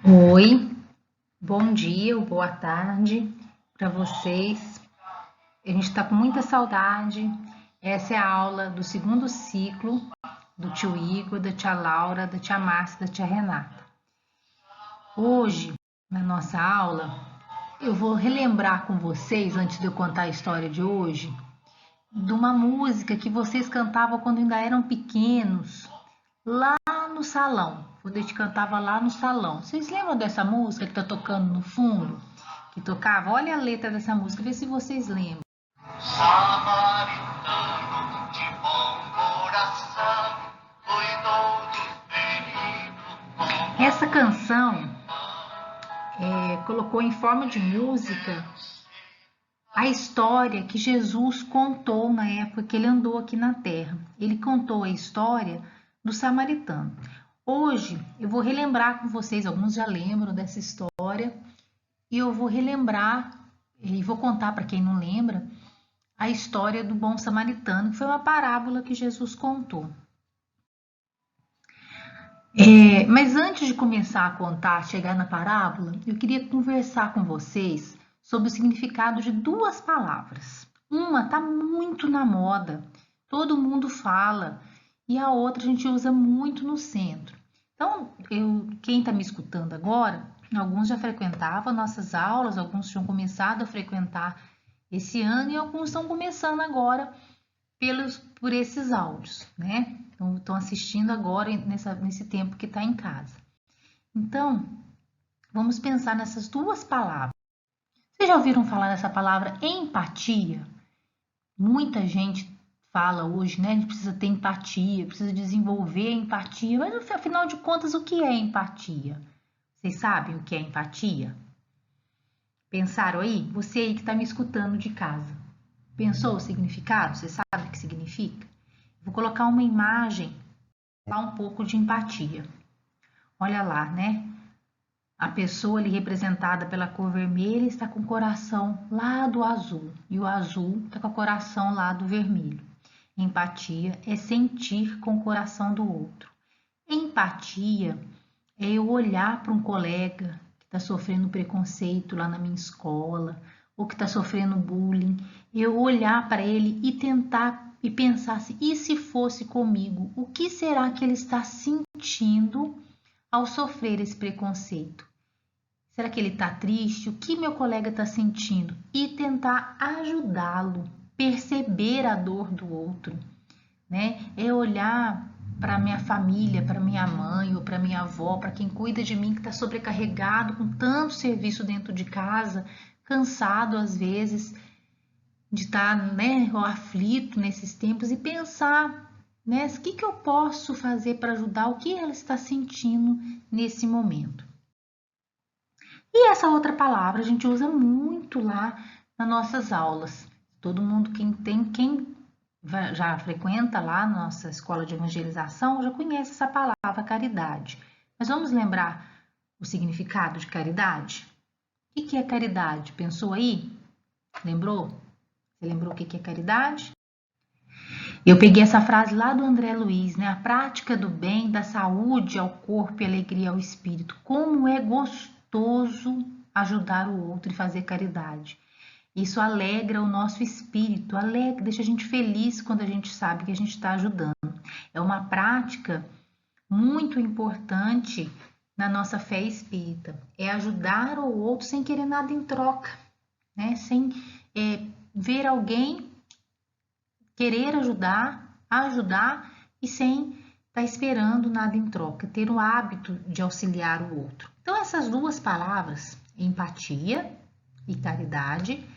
Oi, bom dia ou boa tarde para vocês. A gente está com muita saudade. Essa é a aula do segundo ciclo do tio Igor, da tia Laura, da tia Márcia, da tia Renata. Hoje, na nossa aula, eu vou relembrar com vocês, antes de eu contar a história de hoje, de uma música que vocês cantavam quando ainda eram pequenos, lá no salão. Quando a gente cantava lá no salão. Vocês lembram dessa música que está tocando no fundo? Que tocava? Olha a letra dessa música, vê se vocês lembram. Samaritano de bom coração, cuidou do ferido como Essa canção colocou em forma de música a história que Jesus contou na época que ele andou aqui na terra. Ele contou a história do samaritano. Hoje eu vou relembrar com vocês, alguns já lembram dessa história, e eu vou relembrar e vou contar para quem não lembra a história do bom samaritano, que foi uma parábola que Jesus contou. Mas antes de começar a contar, chegar na parábola, eu queria conversar com vocês sobre o significado de duas palavras. Uma está muito na moda, todo mundo fala, e a outra a gente usa muito no centro. Então, quem está me escutando agora, alguns já frequentavam nossas aulas, alguns tinham começado a frequentar esse ano e alguns estão começando agora por esses áudios, né? Então, estão assistindo agora nesse tempo que está em casa. Então, vamos pensar nessas duas palavras. Vocês já ouviram falar dessa palavra empatia? Muita gente fala hoje, né? A gente precisa ter empatia, precisa desenvolver empatia, mas afinal de contas, o que é empatia? Vocês sabem o que é empatia? Pensaram aí? Você aí que está me escutando de casa. Pensou o significado? Você sabe o que significa? Vou colocar uma imagem, dar um pouco de empatia. Olha lá, né? A pessoa ali representada pela cor vermelha está com o coração lá do azul e o azul está com o coração lá do vermelho. Empatia é sentir com o coração do outro. Empatia é eu olhar para um colega que está sofrendo preconceito lá na minha escola ou que está sofrendo bullying, eu olhar para ele e tentar e pensar assim, e se fosse comigo, o que será que ele está sentindo ao sofrer esse preconceito? Será que ele está triste? O que meu colega está sentindo? E tentar ajudá-lo, perceber a dor do outro, né? É olhar para minha família, para minha mãe ou para minha avó, para quem cuida de mim que está sobrecarregado com tanto serviço dentro de casa, cansado às vezes de estar, né, aflito nesses tempos e pensar, né, o que eu posso fazer para ajudar, o que ela está sentindo nesse momento. E essa outra palavra a gente usa muito lá nas nossas aulas. Todo mundo quem já frequenta lá a nossa escola de evangelização já conhece essa palavra caridade. Mas vamos lembrar o significado de caridade? O que é caridade? Pensou aí? Lembrou? Você lembrou o que é caridade? Eu peguei essa frase lá do André Luiz, né? A prática do bem, da saúde ao corpo e alegria ao espírito. Como é gostoso ajudar o outro e fazer caridade. Isso alegra o nosso espírito, alegra, deixa a gente feliz quando a gente sabe que a gente está ajudando. É uma prática muito importante na nossa fé espírita. É ajudar o outro sem querer nada em troca, né? Sem ver alguém querer ajudar e sem estar esperando nada em troca, ter o hábito de auxiliar o outro. Então, essas duas palavras, empatia e caridade,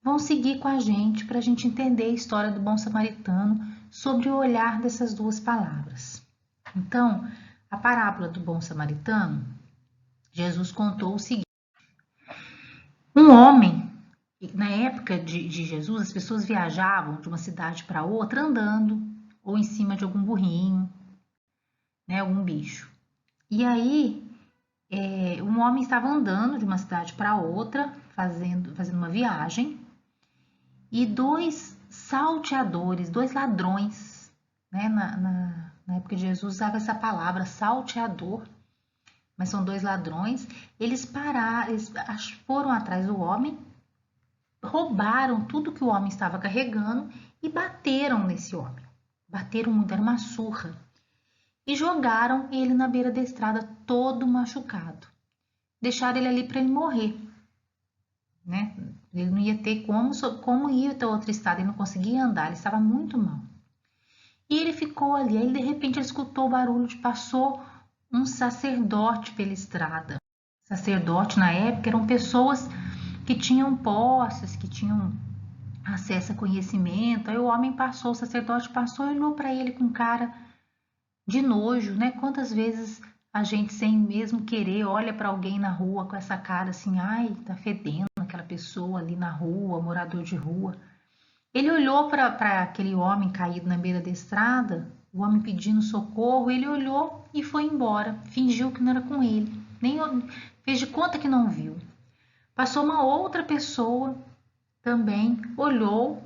vão seguir com a gente para a gente entender a história do bom samaritano sobre o olhar dessas duas palavras. Então, a parábola do bom samaritano, Jesus contou o seguinte: um homem, na época de Jesus, as pessoas viajavam de uma cidade para outra andando ou em cima de algum burrinho, né, algum bicho. E aí, um homem estava andando de uma cidade para outra, fazendo uma viagem, e dois salteadores, dois ladrões, né, na época de Jesus usava essa palavra, salteador, mas são dois ladrões. Eles foram atrás do homem, roubaram tudo que o homem estava carregando e bateram nesse homem. Bateram muito, era uma surra. E jogaram ele na beira da estrada todo machucado. Deixaram ele ali para ele morrer, né? Ele não ia ter como ir até outro estado, ele não conseguia andar, ele estava muito mal. E ele ficou ali, aí de repente ele escutou o barulho de passou um sacerdote pela estrada. Sacerdote na época eram pessoas que tinham posses, que tinham acesso a conhecimento. Aí o homem passou, o sacerdote passou e olhou para ele com cara de nojo, né? Quantas vezes a gente, sem mesmo querer, olha para alguém na rua com essa cara assim, ai, tá fedendo aquela pessoa ali na rua, morador de rua. Ele olhou para aquele homem caído na beira da estrada, o homem pedindo socorro, ele olhou e foi embora, fingiu que não era com ele, nem fez de conta que não viu. Passou uma outra pessoa, também olhou,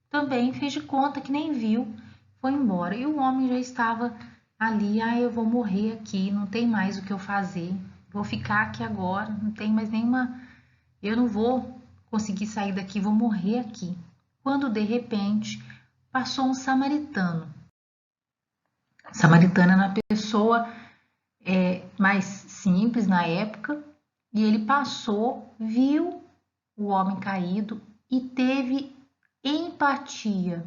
também fez de conta que nem viu, foi embora. E o homem já estava ali, eu vou morrer aqui, não tem mais o que eu fazer, vou ficar aqui agora, não tem mais nenhuma, eu não vou conseguir sair daqui, vou morrer aqui. Quando de repente passou um samaritano. O samaritano era uma pessoa mais simples na época, e ele passou, viu o homem caído e teve empatia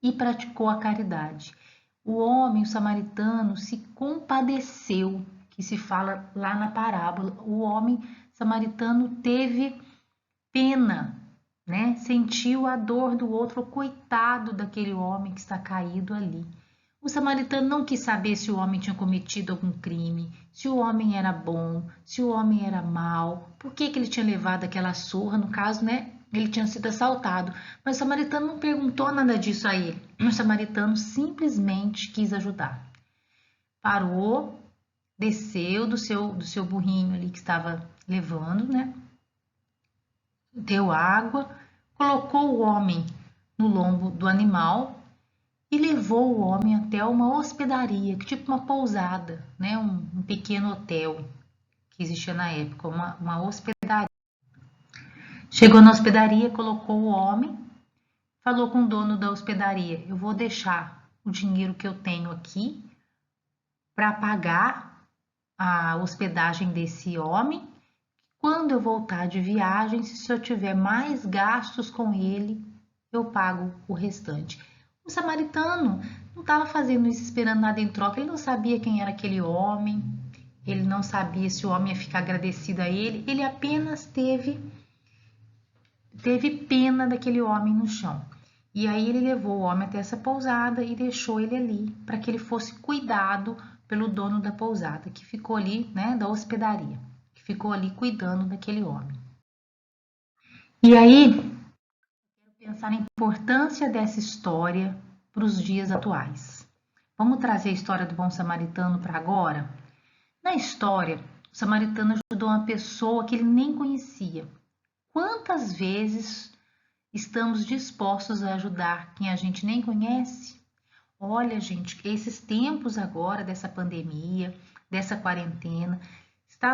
e praticou a caridade. O homem, o samaritano, se compadeceu, que se fala lá na parábola. O homem samaritano teve pena, né? Sentiu a dor do outro, o coitado daquele homem que está caído ali. O samaritano não quis saber se o homem tinha cometido algum crime, se o homem era bom, se o homem era mau, por que ele tinha levado aquela surra, no caso, né? Ele tinha sido assaltado, mas o samaritano não perguntou nada disso a ele. O samaritano simplesmente quis ajudar. Parou, desceu do seu burrinho ali que estava levando, né? Deu água, colocou o homem no lombo do animal e levou o homem até uma hospedaria, tipo uma pousada, né? Um pequeno hotel que existia na época, uma hospedaria. Chegou na hospedaria, colocou o homem, falou com o dono da hospedaria: eu vou deixar o dinheiro que eu tenho aqui para pagar a hospedagem desse homem. Quando eu voltar de viagem, se eu tiver mais gastos com ele, eu pago o restante. O samaritano não estava fazendo isso esperando nada em troca, ele não sabia quem era aquele homem, ele não sabia se o homem ia ficar agradecido a ele, ele apenas teve pena daquele homem no chão. E aí ele levou o homem até essa pousada e deixou ele ali para que ele fosse cuidado pelo dono da pousada, que ficou ali, né, da hospedaria, que ficou ali cuidando daquele homem. E aí, quero pensar na importância dessa história para os dias atuais. Vamos trazer a história do bom samaritano para agora? Na história, o samaritano ajudou uma pessoa que ele nem conhecia. Quantas vezes estamos dispostos a ajudar quem a gente nem conhece? Olha, gente, esses tempos agora dessa pandemia, dessa quarentena, está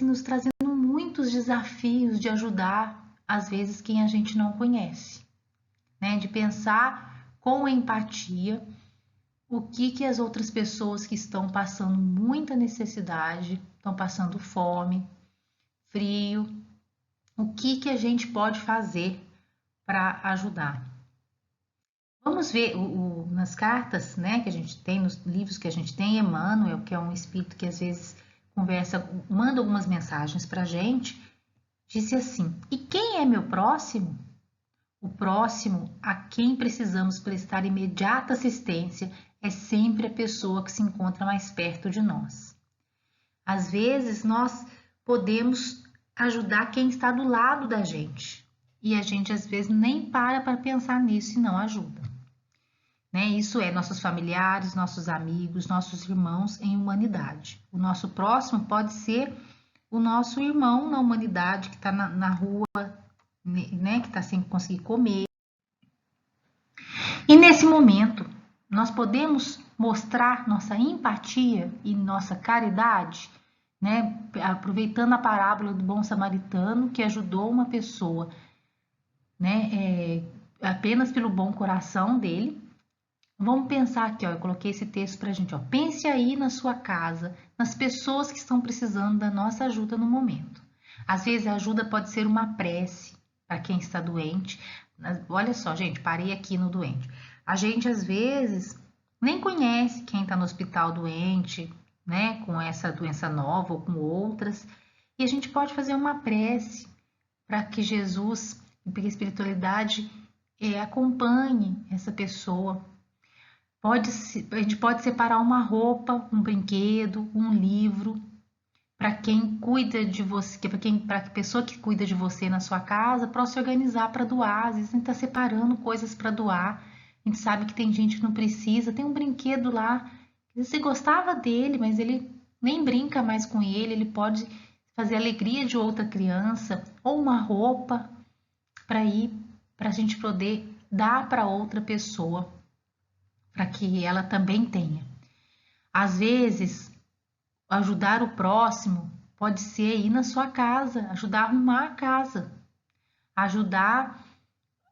nos trazendo muitos desafios de ajudar, às vezes, quem a gente não conhece, né? De pensar com empatia o que as outras pessoas que estão passando muita necessidade, estão passando fome, frio, o que a gente pode fazer para ajudar. Vamos ver nas cartas, né, que a gente tem, nos livros que a gente tem, Emmanuel, que é um espírito que às vezes conversa, manda algumas mensagens para a gente, disse assim: e quem é meu próximo? O próximo a quem precisamos prestar imediata assistência é sempre a pessoa que se encontra mais perto de nós. Às vezes nós podemos ajudar quem está do lado da gente e a gente às vezes nem para pensar nisso e não ajuda. Né? Isso é nossos familiares, nossos amigos, nossos irmãos em humanidade. O nosso próximo pode ser o nosso irmão na humanidade que está na rua, né? Que está sem conseguir comer. E nesse momento, nós podemos mostrar nossa empatia e nossa caridade, né? Aproveitando a parábola do bom samaritano que ajudou uma pessoa, né? Apenas pelo bom coração dele. Vamos pensar aqui, ó, eu coloquei esse texto pra gente, ó. Pense aí na sua casa, nas pessoas que estão precisando da nossa ajuda no momento. Às vezes a ajuda pode ser uma prece para quem está doente. Olha só, gente, parei aqui no doente. A gente às vezes nem conhece quem está no hospital doente, né, com essa doença nova ou com outras, e a gente pode fazer uma prece para que Jesus e para que a espiritualidade acompanhe essa pessoa. A gente pode separar uma roupa, um brinquedo, um livro para quem cuida de você, para a pessoa que cuida de você na sua casa, para se organizar para doar. Às vezes a gente está separando coisas para doar. A gente sabe que tem gente que não precisa. Tem um brinquedo lá, você gostava dele, mas ele nem brinca mais com ele. Ele pode fazer a alegria de outra criança, ou uma roupa para a gente poder dar para outra pessoa, para que ela também tenha. Às vezes, ajudar o próximo pode ser ir na sua casa, ajudar a arrumar a casa, ajudar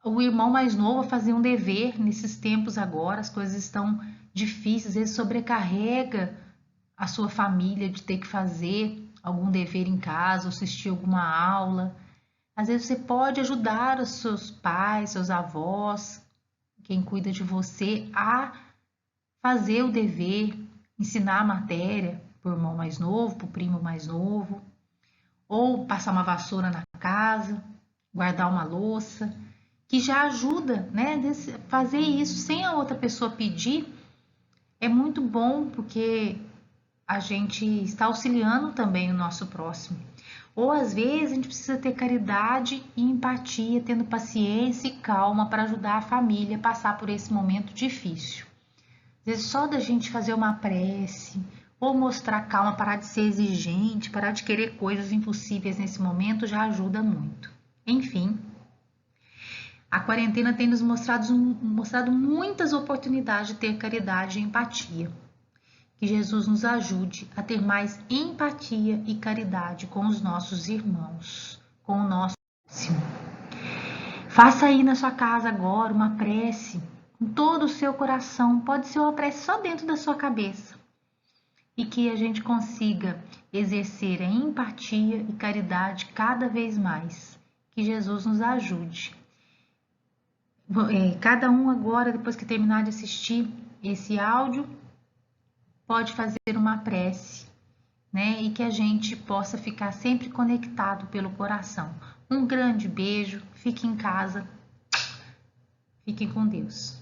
o irmão mais novo a fazer um dever nesses tempos agora, as coisas estão difíceis, às vezes sobrecarrega a sua família de ter que fazer algum dever em casa, ou assistir alguma aula. Às vezes você pode ajudar os seus pais, seus avós, quem cuida de você, a fazer o dever, ensinar a matéria para o irmão mais novo, para o primo mais novo, ou passar uma vassoura na casa, guardar uma louça, que já ajuda, né? Fazer isso sem a outra pessoa pedir é muito bom, porque a gente está auxiliando também o nosso próximo. Ou às vezes a gente precisa ter caridade e empatia, tendo paciência e calma para ajudar a família a passar por esse momento difícil. Às vezes só da gente fazer uma prece, ou mostrar calma, parar de ser exigente, parar de querer coisas impossíveis nesse momento já ajuda muito. Enfim, a quarentena tem nos mostrado muitas oportunidades de ter caridade e empatia. Que Jesus nos ajude a ter mais empatia e caridade com os nossos irmãos, com o nosso próximo. Faça aí na sua casa agora uma prece com todo o seu coração. Pode ser uma prece só dentro da sua cabeça. E que a gente consiga exercer a empatia e caridade cada vez mais. Que Jesus nos ajude. Cada um agora, depois que terminar de assistir esse áudio, pode fazer uma prece, né? E que a gente possa ficar sempre conectado pelo coração. Um grande beijo, fique em casa, fiquem com Deus.